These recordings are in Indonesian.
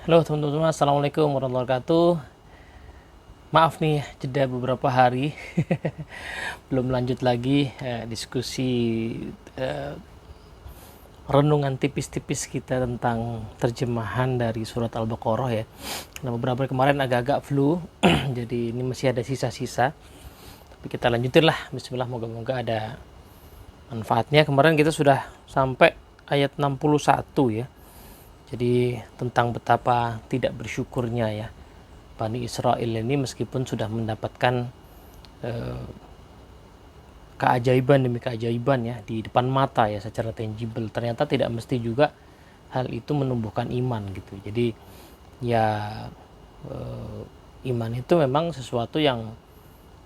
Halo teman-teman, assalamualaikum warahmatullahi wabarakatuh. Maaf nih, jeda beberapa hari belum lanjut lagi diskusi eh, renungan tipis-tipis kita tentang terjemahan dari surat Al-Baqarah ya. Nah, beberapa hari kemarin agak-agak flu, jadi ini masih ada sisa-sisa. Tapi kita lanjutin lah, Bismillah, moga-moga ada manfaatnya. Kemarin kita sudah sampai ayat 61 ya. Jadi tentang betapa tidak bersyukurnya ya Bani Israel ini meskipun sudah mendapatkan eh, keajaiban demi keajaiban ya di depan mata ya secara tangible, ternyata tidak mesti juga hal itu menumbuhkan iman gitu. Jadi ya eh, iman itu memang sesuatu yang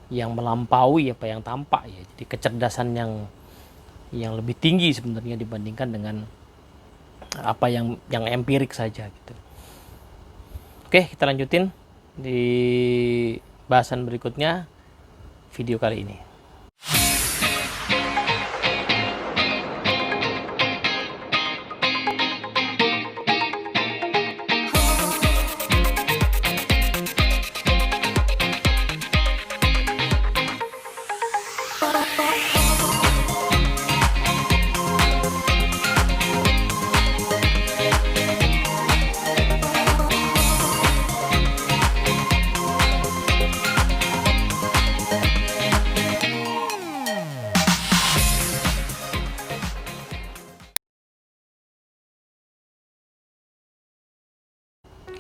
melampaui apa yang tampak ya. Jadi kecerdasan yang lebih tinggi sebenarnya dibandingkan dengan apa yang empirik saja gitu. Oke, kita lanjutin di bahasan berikutnya video kali ini.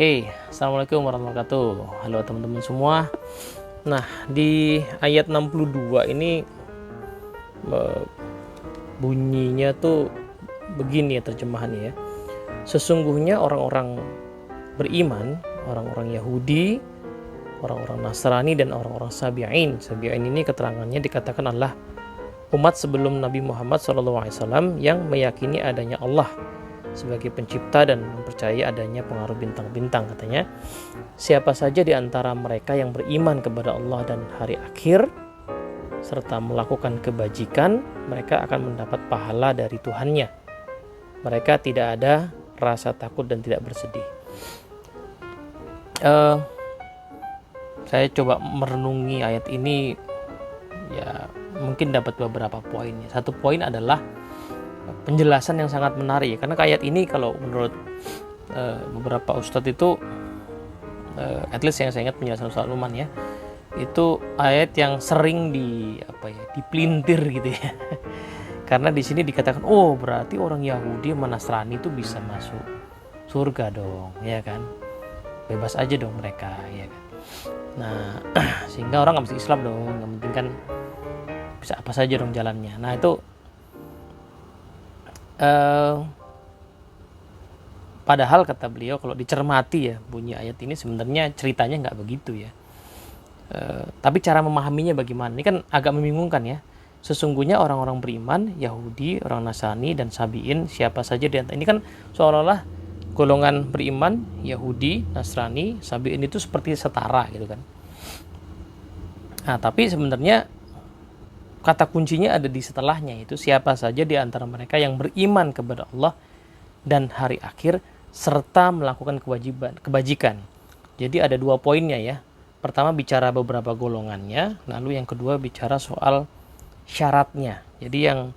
Oke, assalamualaikum warahmatullahi wabarakatuh. Halo teman-teman semua. Nah, di ayat 62 ini bunyinya tuh begini ya terjemahannya ya. Sesungguhnya orang-orang beriman, orang-orang Yahudi, orang-orang Nasrani dan orang-orang Sabi'in. Sabi'in ini keterangannya dikatakan adalah umat sebelum Nabi Muhammad SAW yang meyakini adanya Allah sebagai pencipta dan mempercayai adanya pengaruh bintang-bintang. Katanya, siapa saja di antara mereka yang beriman kepada Allah dan hari akhir serta melakukan kebajikan, mereka akan mendapat pahala dari Tuhannya. Mereka tidak ada rasa takut dan tidak bersedih. Saya coba merenungi ayat ini, ya mungkin dapat beberapa poin. Satu poin adalah penjelasan yang sangat menarik, karena ayat ini kalau menurut beberapa ustadz itu, at least yang saya ingat penjelasan Ustaz Luman ya, itu ayat yang sering dipelintir gitu ya. Karena di sini dikatakan, oh berarti orang Yahudi sama Nasrani itu bisa masuk surga dong, ya kan? Bebas aja dong mereka, ya kan? Nah, sehingga orang nggak mesti Islam dong, yang penting kan bisa apa saja dong jalannya. Nah itu padahal kata beliau kalau dicermati ya bunyi ayat ini sebenarnya ceritanya nggak begitu ya. Tapi cara memahaminya bagaimana? Ini kan agak membingungkan ya. Sesungguhnya orang-orang beriman, Yahudi, orang Nasrani dan Sabi'in, siapa saja di antara ini kan seolah-olah golongan beriman, Yahudi, Nasrani, Sabi'in itu seperti setara gitu kan. Nah, tapi sebenarnya kata kuncinya ada di setelahnya, itu siapa saja di antara mereka yang beriman kepada Allah dan hari akhir serta melakukan kebajikan. Jadi ada dua poinnya ya. Pertama bicara beberapa golongannya, lalu yang kedua bicara soal syaratnya. Jadi yang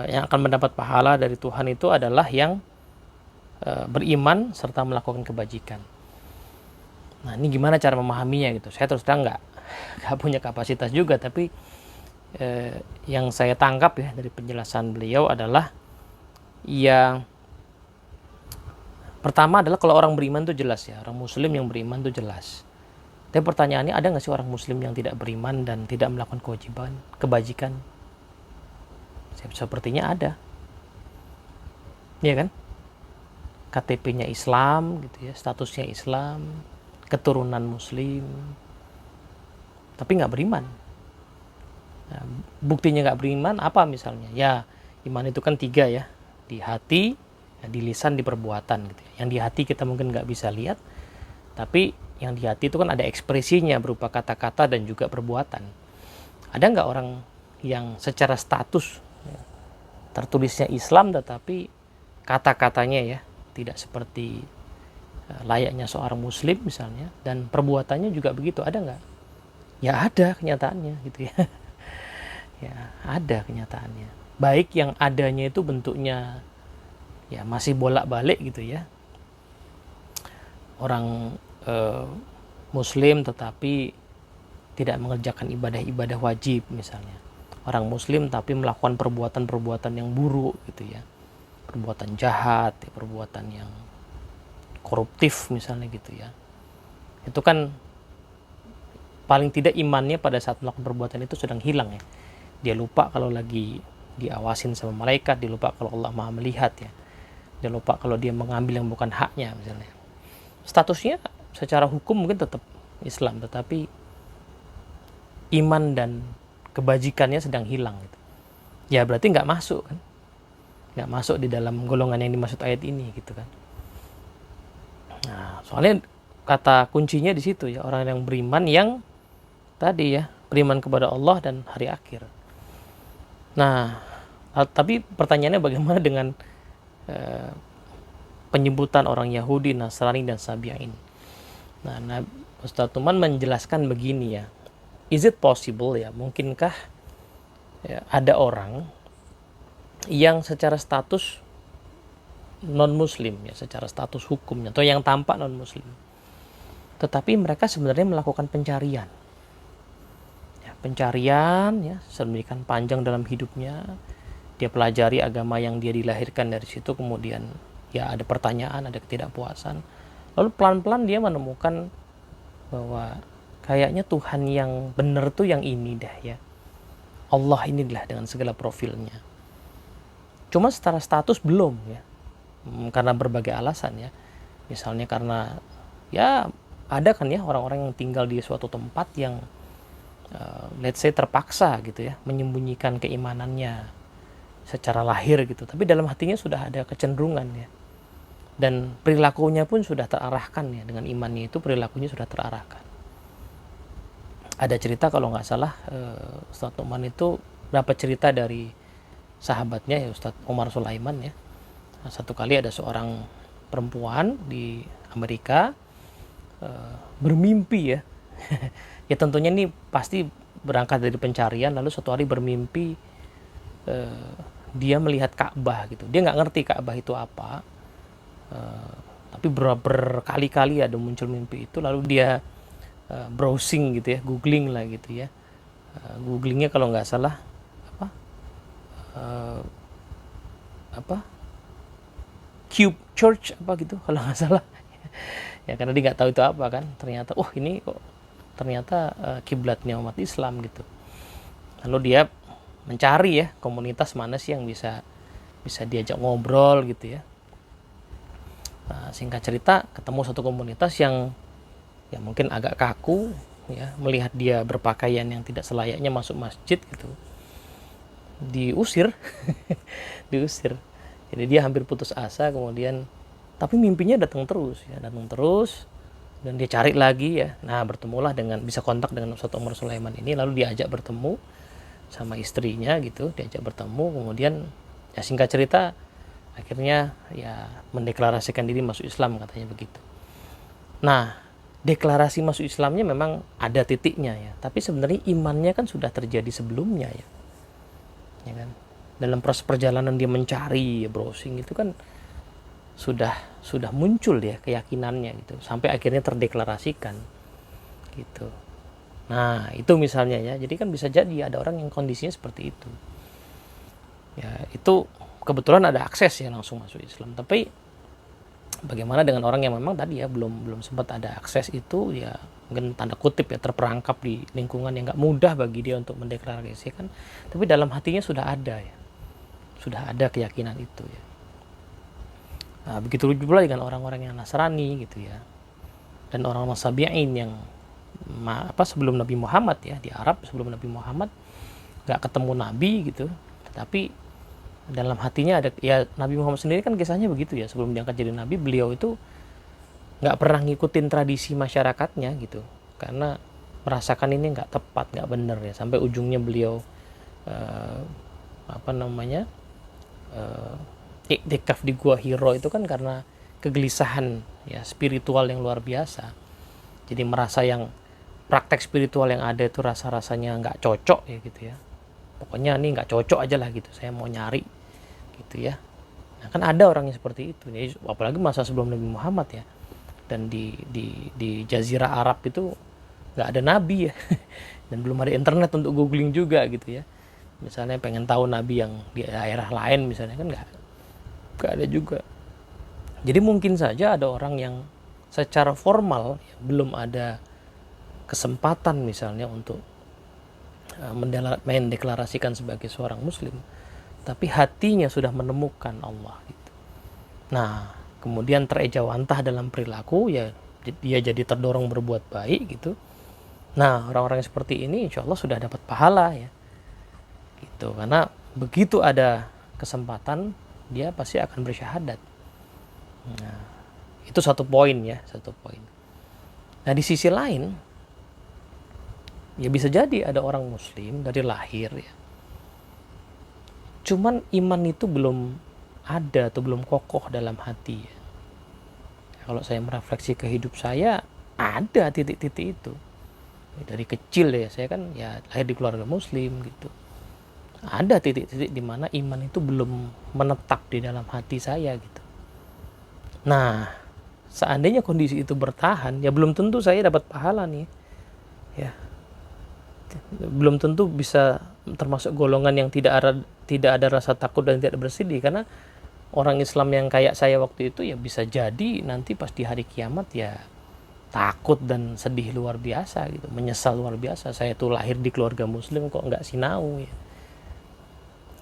akan mendapat pahala dari Tuhan itu adalah yang beriman serta melakukan kebajikan. Nah, ini gimana cara memahaminya gitu? Saya terus terang nggak punya kapasitas juga, tapi yang saya tangkap ya dari penjelasan beliau adalah, ya pertama adalah kalau orang beriman itu jelas ya, orang muslim yang beriman itu jelas. Tapi pertanyaannya, ada nggak sih orang muslim yang tidak beriman dan tidak melakukan kebajikan? Sepertinya ada, ya kan? KTP-nya Islam gitu ya, statusnya Islam, keturunan muslim, tapi nggak beriman. Nah, buktinya nggak beriman apa misalnya? Ya, iman itu kan tiga ya, di hati, di lisan, di perbuatan gitu. Yang di hati kita mungkin nggak bisa lihat, tapi yang di hati itu kan ada ekspresinya berupa kata-kata dan juga perbuatan. Ada nggak orang yang secara status ya, tertulisnya Islam tetapi kata-katanya ya tidak seperti layaknya seorang muslim misalnya, dan perbuatannya juga begitu, ada nggak? Ya ada kenyataannya gitu ya. Ya ada kenyataannya, baik yang adanya itu bentuknya ya masih bolak-balik gitu ya, orang muslim tetapi tidak mengerjakan ibadah-ibadah wajib misalnya, orang muslim tapi melakukan perbuatan-perbuatan yang buruk gitu ya, perbuatan jahat ya, perbuatan yang koruptif misalnya gitu ya. Itu kan paling tidak imannya pada saat melakukan perbuatan itu sedang hilang ya. Dia lupa kalau lagi diawasin sama malaikat, dia lupa kalau Allah Maha melihat ya. Dia lupa kalau dia mengambil yang bukan haknya misalnya. Statusnya secara hukum mungkin tetap Islam, tetapi iman dan kebajikannya sedang hilang gitu. Ya berarti nggak masuk kan, nggak masuk di dalam golongan yang dimaksud ayat ini gitu kan. Nah, soalnya kata kuncinya di situ ya, orang yang beriman yang tadi ya, beriman kepada Allah dan hari akhir. Nah, tapi pertanyaannya bagaimana dengan penyebutan orang Yahudi, Nasrani dan Sabi'in. Nah, Ustaz Tuman menjelaskan begini ya. Is it possible ya, mungkinkah ya, ada orang yang secara status non muslim ya, secara status hukumnya atau yang tampak non muslim, tetapi mereka sebenarnya melakukan pencarian ya, sedemikian panjang dalam hidupnya, dia pelajari agama yang dia dilahirkan dari situ, kemudian ya ada pertanyaan, ada ketidakpuasan, lalu pelan-pelan dia menemukan bahwa kayaknya Tuhan yang benar tuh yang ini dah ya, Allah inilah dengan segala profilnya. Cuma secara status belum ya, karena berbagai alasan ya. Misalnya karena ya ada kan ya orang-orang yang tinggal di suatu tempat yang let's say terpaksa gitu ya, menyembunyikan keimanannya secara lahir gitu, tapi dalam hatinya sudah ada kecenderungan ya, dan perilakunya pun sudah terarahkan ya, dengan imannya itu perilakunya sudah terarahkan. Ada cerita kalau nggak salah Ustaz Nu'man itu dapat cerita dari sahabatnya ya, Ustaz Omar Sulaiman ya. Satu kali ada seorang perempuan di Amerika bermimpi ya. Ya tentunya ini pasti berangkat dari pencarian, lalu suatu hari bermimpi dia melihat Ka'bah gitu. Dia nggak ngerti Ka'bah itu apa, tapi berkali-kali ada muncul mimpi itu, lalu dia browsing gitu ya, googling lah gitu ya. Googlingnya kalau nggak salah apa Cube Church apa gitu kalau nggak salah ya, karena dia nggak tahu itu apa kan, ternyata ini kok ternyata kiblatnya umat Islam gitu. Lalu dia mencari ya komunitas mana sih yang bisa diajak ngobrol gitu ya. Nah, singkat cerita ketemu satu komunitas yang ya mungkin agak kaku ya, melihat dia berpakaian yang tidak selayaknya masuk masjid gitu, diusir diusir. Jadi dia hampir putus asa, kemudian tapi mimpinya datang terus dan dia cari lagi ya. Nah, bertemulah dengan, bisa kontak dengan Ustaz Omar Sulaiman ini, lalu diajak bertemu sama istrinya gitu, diajak bertemu, kemudian ya singkat cerita akhirnya ya mendeklarasikan diri masuk Islam katanya begitu. Nah, deklarasi masuk Islamnya memang ada titiknya ya, tapi sebenarnya imannya kan sudah terjadi sebelumnya ya, ya kan. Dalam proses perjalanan dia mencari, browsing itu kan sudah muncul ya keyakinannya gitu, sampai akhirnya terdeklarasikan gitu. Nah itu misalnya ya, jadi kan bisa jadi ada orang yang kondisinya seperti itu ya, itu kebetulan ada akses ya langsung masuk Islam. Tapi bagaimana dengan orang yang memang tadi ya belum sempat ada akses itu ya, mungkin tanda kutip ya terperangkap di lingkungan yang nggak mudah bagi dia untuk mendeklarasikan, tapi dalam hatinya sudah ada keyakinan itu ya. Nah, begitu pula dengan orang-orang yang Nasrani gitu ya, dan orang-orang Sabi'in yang sebelum Nabi Muhammad ya, di Arab sebelum Nabi Muhammad nggak ketemu Nabi gitu, tetapi dalam hatinya ada ya. Nabi Muhammad sendiri kan kisahnya begitu ya, sebelum diangkat jadi Nabi beliau itu nggak pernah ngikutin tradisi masyarakatnya gitu, karena merasakan ini nggak tepat, nggak benar ya, sampai ujungnya beliau iktikaf di Gua Hiro itu kan karena kegelisahan ya spiritual yang luar biasa. Jadi merasa yang praktek spiritual yang ada itu rasa-rasanya nggak cocok ya gitu ya. Pokoknya ini nggak cocok aja lah gitu, saya mau nyari gitu ya. Nah, kan ada orang yang seperti itu. Jadi, apalagi masa sebelum Nabi Muhammad ya. Dan di Jazirah Arab itu nggak ada nabi ya. Dan belum ada internet untuk googling juga gitu ya. Misalnya pengen tahu nabi yang di daerah lain misalnya kan nggak ada juga. Jadi mungkin saja ada orang yang secara formal ya, belum ada kesempatan misalnya untuk mendeklarasikan sebagai seorang muslim, tapi hatinya sudah menemukan Allah gitu. Nah, kemudian terejawantah dalam perilaku ya, dia jadi terdorong berbuat baik gitu. Nah, orang-orang yang seperti ini insya Allah sudah dapat pahala ya gitu, karena begitu ada kesempatan dia pasti akan bersyahadat. Nah, itu satu poin ya, satu poin. Nah, di sisi lain ya bisa jadi ada orang muslim dari lahir ya, cuman iman itu belum ada atau belum kokoh dalam hati ya. Kalau saya merefleksi ke hidup saya, ada titik-titik itu dari kecil ya, saya kan ya lahir di keluarga muslim gitu. Ada titik-titik di mana iman itu belum menetap di dalam hati saya gitu. Nah, seandainya kondisi itu bertahan ya belum tentu saya dapat pahala nih ya, belum tentu bisa termasuk golongan yang tidak ada rasa takut dan tidak bersedih. Karena orang Islam yang kayak saya waktu itu ya bisa jadi nanti pas di hari kiamat ya takut dan sedih luar biasa gitu, menyesal luar biasa, saya tuh lahir di keluarga muslim kok nggak sinau ya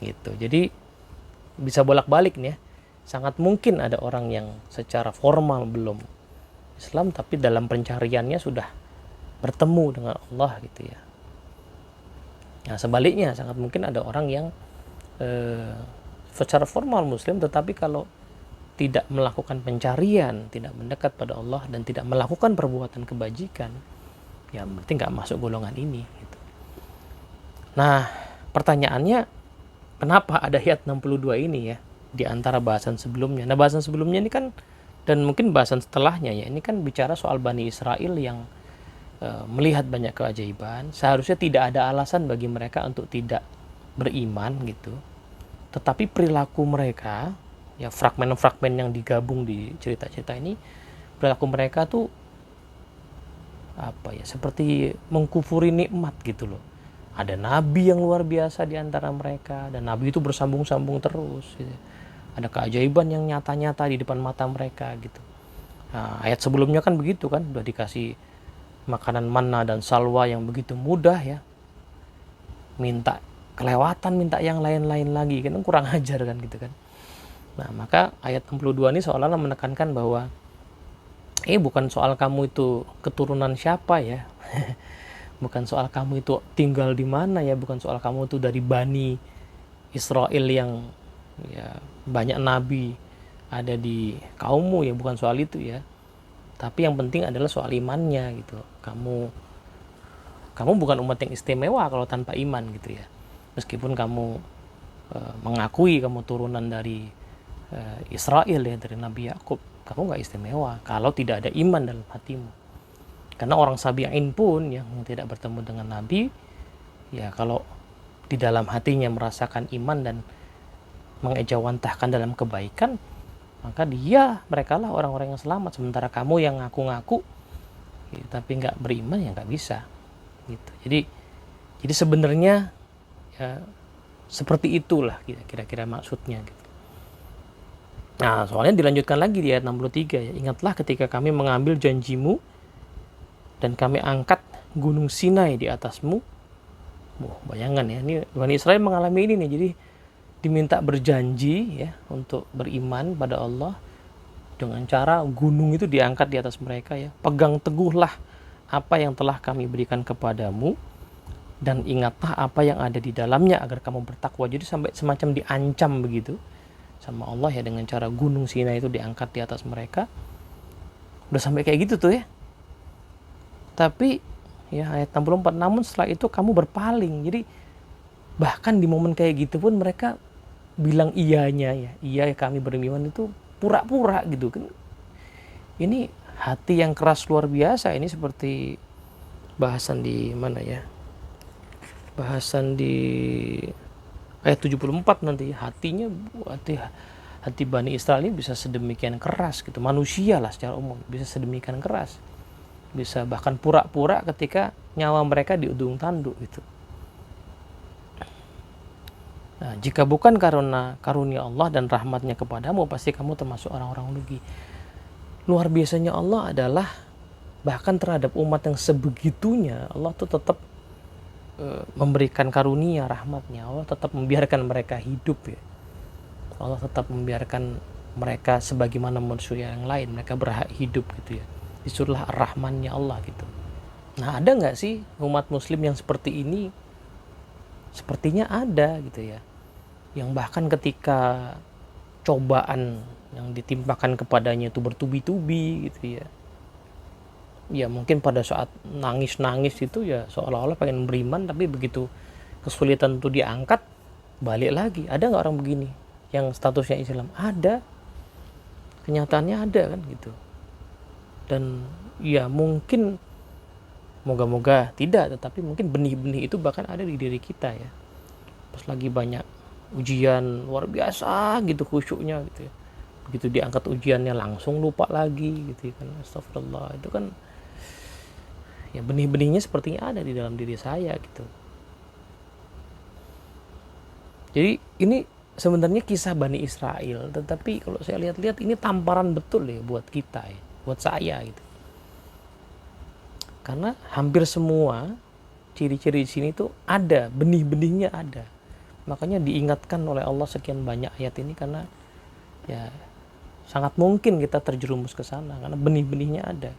gitu. Jadi bisa bolak-balik nih ya, sangat mungkin ada orang yang secara formal belum Islam tapi dalam pencariannya sudah bertemu dengan Allah gitu ya. Nah, sebaliknya sangat mungkin ada orang yang secara formal muslim tetapi kalau tidak melakukan pencarian, tidak mendekat pada Allah dan tidak melakukan perbuatan kebajikan, ya berarti nggak masuk golongan ini gitu. Nah, pertanyaannya kenapa ada ayat 62 ini ya di antara bahasan sebelumnya. Nah, bahasan sebelumnya ini kan dan mungkin bahasan setelahnya ya, ini kan bicara soal Bani Israel yang melihat banyak keajaiban. Seharusnya tidak ada alasan bagi mereka untuk tidak beriman gitu. Tetapi perilaku mereka, ya fragmen-fragmen yang digabung di cerita-cerita ini, perilaku mereka tuh apa ya, seperti mengkufuri nikmat gitu loh. Ada nabi yang luar biasa di antara mereka, dan nabi itu bersambung-sambung terus gitu. Ada keajaiban yang nyata-nyata di depan mata mereka gitu. Nah, ayat sebelumnya kan begitu kan, udah dikasih makanan manna dan salwa yang begitu mudah ya, minta kelewatan, minta yang lain-lain lagi kan, kurang ajar kan gitu kan. Nah, maka ayat 62 ini seolah-olah menekankan bahwa bukan soal kamu itu keturunan siapa ya. Bukan soal kamu itu tinggal di mana ya, bukan soal kamu itu dari Bani Israel yang ya banyak nabi ada di kaummu ya, bukan soal itu ya. Tapi yang penting adalah soal imannya gitu. Kamu bukan umat yang istimewa kalau tanpa iman gitu ya. Meskipun kamu mengakui kamu turunan dari Israel ya, dari Nabi Yakub, kamu nggak istimewa kalau tidak ada iman dalam hatimu. Karena orang Sabi'in pun yang tidak bertemu dengan Nabi, ya kalau di dalam hatinya merasakan iman dan mengejawantahkan dalam kebaikan, maka mereka lah orang-orang yang selamat. Sementara kamu yang ngaku-ngaku gitu, tapi nggak beriman ya nggak bisa gitu. Jadi sebenarnya ya seperti itulah kira-kira maksudnya gitu. Nah, soalnya dilanjutkan lagi di ayat 63 ya, ingatlah ketika kami mengambil janjimu dan kami angkat gunung Sinai di atasmu. Bayangkan ya, ini Bani Israel mengalami ini nih. Jadi diminta berjanji ya untuk beriman pada Allah dengan cara gunung itu diangkat di atas mereka ya. Pegang teguhlah apa yang telah kami berikan kepadamu dan ingatlah apa yang ada di dalamnya agar kamu bertakwa. Jadi sampai semacam diancam begitu sama Allah ya, dengan cara gunung Sinai itu diangkat di atas mereka. Udah sampai kayak gitu tuh ya. Tapi ya ayat 64, namun setelah itu kamu berpaling. Jadi bahkan di momen kayak gitu pun mereka bilang iyanya ya, iya kami beriman, itu pura-pura gitu kan, Ini hati yang keras luar biasa. Ini seperti bahasan di mana ya? Bahasan di ayat 74 nanti. Hati Bani Israel ini bisa sedemikian keras gitu. Manusia lah secara umum bisa sedemikian keras. Bisa bahkan pura-pura ketika nyawa mereka di ujung tanduk gitu. Nah, jika bukan karena karunia Allah dan rahmatnya kepadamu, pasti kamu termasuk orang-orang rugi. Luar biasanya Allah adalah bahkan terhadap umat yang sebegitunya, Allah tuh tetap memberikan karunia rahmatnya. Allah tetap membiarkan mereka hidup ya. Allah tetap membiarkan mereka sebagaimana manusia yang lain. Mereka berhak hidup gitu ya. Disuruhlah ar-Rahmannya Allah gitu. Nah, ada nggak sih umat muslim yang seperti ini? Sepertinya ada gitu ya. Yang bahkan ketika cobaan yang ditimpakan kepadanya itu bertubi-tubi gitu ya. Ya mungkin pada saat nangis-nangis itu ya seolah-olah pengen beriman, tapi begitu kesulitan itu diangkat, balik lagi. Ada nggak orang begini yang statusnya Islam? Ada. Kenyataannya ada kan gitu. Dan ya mungkin moga-moga tidak, tetapi mungkin benih-benih itu bahkan ada di diri kita ya. Pas lagi banyak ujian luar biasa gitu khusyuknya gitu ya. Begitu diangkat ujiannya langsung lupa lagi gitu kan. Astagfirullah. Itu kan ya benih-benihnya sepertinya ada di dalam diri saya gitu. Jadi ini sebenarnya kisah Bani Israel, tetapi kalau saya lihat-lihat ini tamparan betul ya buat kita ya, buat saya gitu. Karena hampir semua ciri-ciri di sini tuh ada, benih-benihnya ada. Makanya diingatkan oleh Allah sekian banyak ayat ini karena ya sangat mungkin kita terjerumus ke sana karena benih-benihnya ada.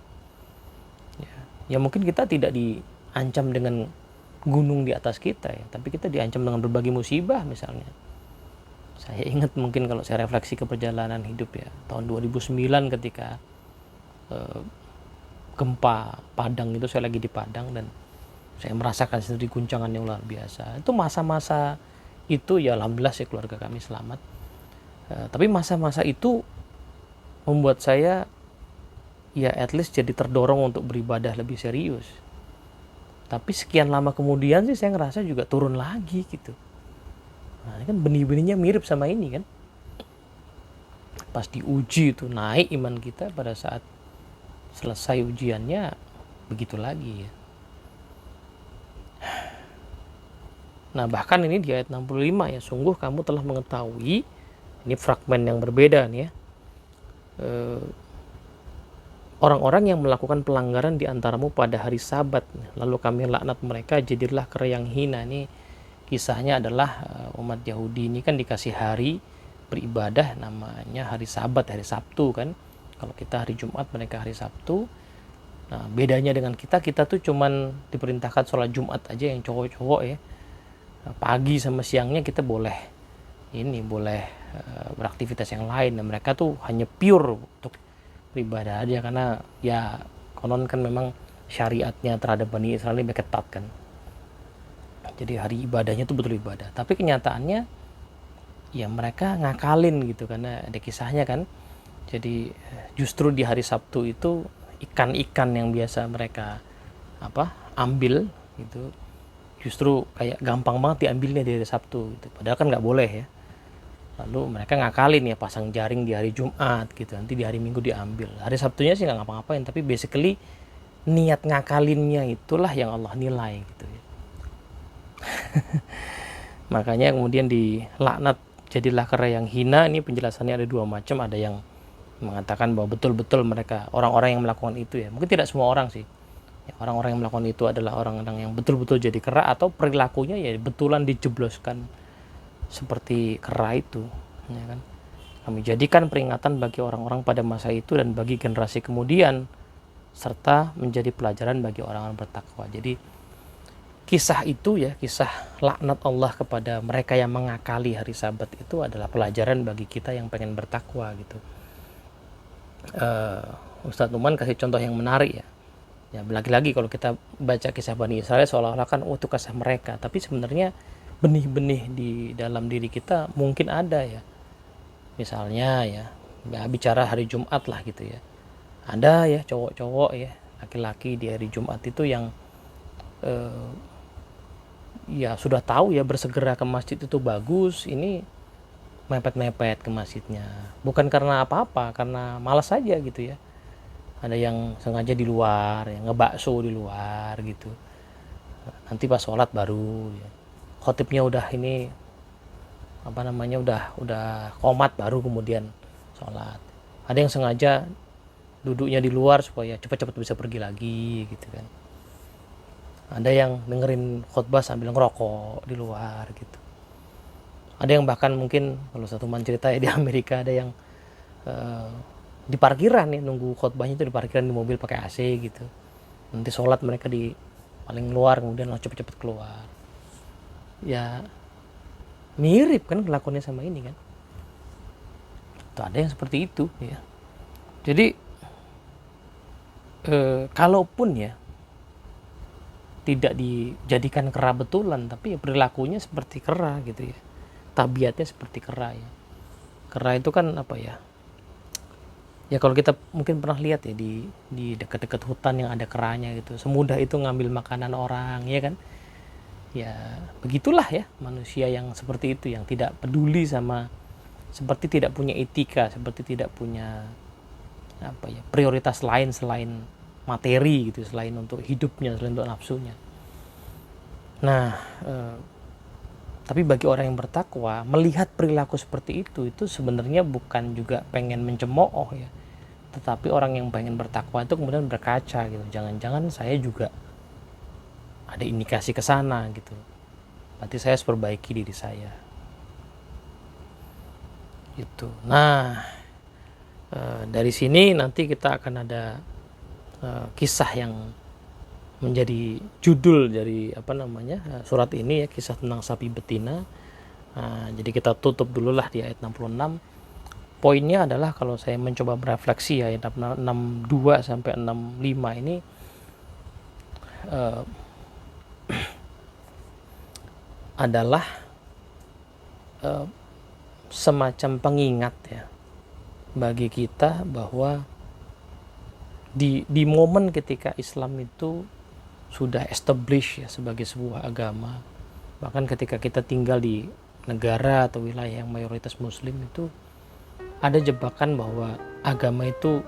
Ya mungkin kita tidak diancam dengan gunung di atas kita ya, tapi kita diancam dengan berbagai musibah misalnya. Saya ingat mungkin kalau saya refleksi ke perjalanan hidup ya, tahun 2009 ketika gempa Padang itu, saya lagi di Padang dan saya merasakan sendiri guncangan yang luar biasa. Itu masa-masa itu ya alhamdulillah sih keluarga kami selamat. Tapi masa-masa itu membuat saya ya at least jadi terdorong untuk beribadah lebih serius. Tapi sekian lama kemudian sih saya ngerasa juga turun lagi gitu. Nah ini kan benih-benihnya mirip sama ini kan. Pas diuji itu naik iman kita, pada saat selesai ujiannya begitu lagi ya. Nah bahkan ini di ayat 65 ya, sungguh kamu telah mengetahui, ini fragmen yang berbeda nih ya, orang-orang yang melakukan pelanggaran di antaramu pada hari Sabat, lalu kami laknat mereka, jadilah kera yang hina. Ini kisahnya adalah umat Yahudi ini kan dikasih hari beribadah namanya hari Sabat, hari Sabtu kan. Kalau kita hari Jumat, mereka hari Sabtu. Nah bedanya dengan kita tuh cuman diperintahkan sholat Jumat aja yang cowok-cowok ya. Pagi sama siangnya kita boleh beraktivitas yang lain. Dan mereka tuh hanya pure untuk beribadah aja, karena ya konon kan memang syariatnya terhadap Bani Israel ini ketat kan. Jadi hari ibadahnya tuh betul ibadah. Tapi kenyataannya ya mereka ngakalin gitu, karena ada kisahnya kan. Jadi justru di hari Sabtu itu ikan-ikan yang biasa mereka ambil gitu, justru kayak gampang banget diambilnya di hari Sabtu gitu. Padahal kan nggak boleh ya. Lalu mereka ngakalin ya, pasang jaring di hari Jumat gitu, nanti di hari Minggu diambil. Hari Sabtunya sih nggak ngapa-ngapain, tapi basically niat ngakalinnya itulah yang Allah nilai gitu ya. Makanya kemudian dilaknat, jadilah kera yang hina. Ini penjelasannya ada dua macam. Ada yang mengatakan bahwa betul-betul mereka orang-orang yang melakukan itu ya, mungkin tidak semua orang sih ya, orang-orang yang melakukan itu adalah orang-orang yang betul-betul jadi kera, atau perilakunya ya betulan dijebloskan seperti kera itu ya kan. Kami jadikan peringatan bagi orang-orang pada masa itu dan bagi generasi kemudian, serta menjadi pelajaran bagi orang-orang bertakwa. Jadi kisah itu ya, kisah laknat Allah kepada mereka yang mengakali hari Sabat itu adalah pelajaran bagi kita yang pengen bertakwa gitu. Ustadz Numan kasih contoh yang menarik ya. Ya lagi-lagi kalau kita baca kisah Bani Israel seolah-olah kan itu kisah mereka, tapi sebenarnya benih-benih di dalam diri kita mungkin ada ya. Misalnya ya bicara hari Jumat lah gitu ya. Ada ya cowok-cowok ya, laki-laki di hari Jumat itu yang ya sudah tahu ya bersegera ke masjid itu bagus, ini mepet-mepet ke masjidnya. Bukan karena apa-apa, karena malas saja gitu ya. Ada yang sengaja di luar, yang ngebakso di luar gitu. Nanti pas sholat baru ya. Khotibnya udah ini apa namanya udah qomat baru kemudian sholat. Ada yang sengaja duduknya di luar supaya cepat-cepat bisa pergi lagi gitu kan. Ada yang dengerin khutbah sambil ngerokok di luar gitu. Ada yang bahkan mungkin kalau satu teman cerita ya di Amerika ada yang di parkiran nih nunggu khutbahnya itu di parkiran di mobil pakai AC gitu. Nanti sholat mereka di paling luar kemudian langsung cepet-cepet keluar. Ya mirip kan kelakuannya sama ini kan. Tuh ada yang seperti itu ya. Jadi kalaupun ya tidak dijadikan kera betulan, tapi ya perilakunya seperti kera gitu ya, tabiatnya seperti kera ya. Kera itu kan apa ya, ya kalau kita mungkin pernah lihat ya di dekat-dekat hutan yang ada keranya gitu, semudah itu ngambil makanan orang ya kan. Ya begitulah ya manusia yang seperti itu, yang tidak peduli sama, seperti tidak punya etika, seperti tidak punya apa ya prioritas lain selain materi gitu, selain untuk hidupnya, selain untuk nafsunya. Nah tapi bagi orang yang bertakwa melihat perilaku seperti itu sebenarnya bukan juga pengen mencemooh ya, tetapi orang yang pengen bertakwa itu kemudian berkaca gitu, jangan-jangan saya juga ada indikasi ke sana gitu, berarti saya harus perbaiki diri saya gitu. Nah dari sini nanti kita akan ada kisah yang menjadi judul dari apa namanya surat ini ya, kisah tentang sapi betina. Jadi kita tutup dulu lah di ayat 66. Poinnya adalah kalau saya mencoba berefleksi ya, ayat 62 sampai 65 ini adalah semacam pengingat ya bagi kita bahwa di momen ketika Islam itu sudah establish ya sebagai sebuah agama, bahkan ketika kita tinggal di negara atau wilayah yang mayoritas muslim, itu ada jebakan bahwa agama itu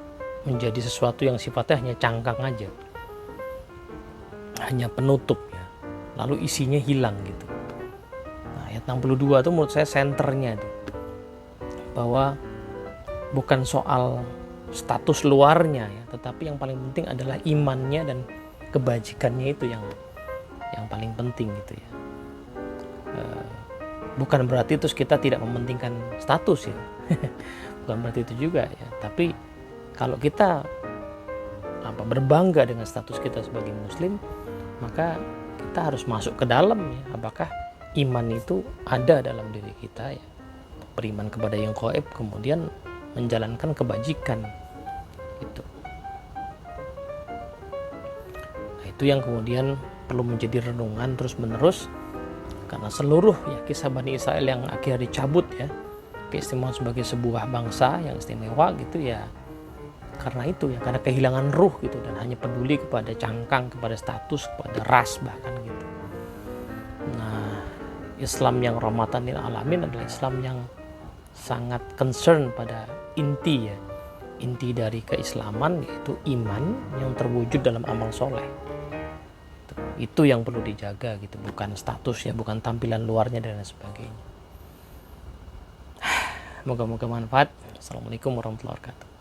menjadi sesuatu yang sifatnya hanya cangkang aja, hanya penutup ya, lalu isinya hilang gitu. Nah, ayat 62 itu menurut saya senternya itu, bahwa bukan soal status luarnya ya, tetapi yang paling penting adalah imannya dan kebajikannya, itu yang paling penting gitu ya. Bukan berarti terus kita tidak mementingkan status ya, bukan berarti itu juga ya. Tapi kalau kita berbangga dengan status kita sebagai muslim, maka kita harus masuk ke dalam ya, apakah iman itu ada dalam diri kita ya, beriman kepada yang gaib kemudian menjalankan kebajikan gitu. Nah, itu yang kemudian perlu menjadi renungan terus menerus, karena seluruh ya kisah Bani Israel yang akhirnya dicabut ya keistimewaan sebagai sebuah bangsa yang istimewa gitu ya, karena itu ya, karena kehilangan ruh gitu, dan hanya peduli kepada cangkang, kepada status, kepada ras bahkan gitu. Nah, Islam yang rahmatan lil alamin adalah Islam yang sangat concern pada inti ya, inti dari keislaman, yaitu iman yang terwujud dalam amal soleh. Itu yang perlu dijaga gitu, bukan status ya, bukan tampilan luarnya dan lain sebagainya. Moga-moga manfaat. Assalamualaikum warahmatullahi wabarakatuh.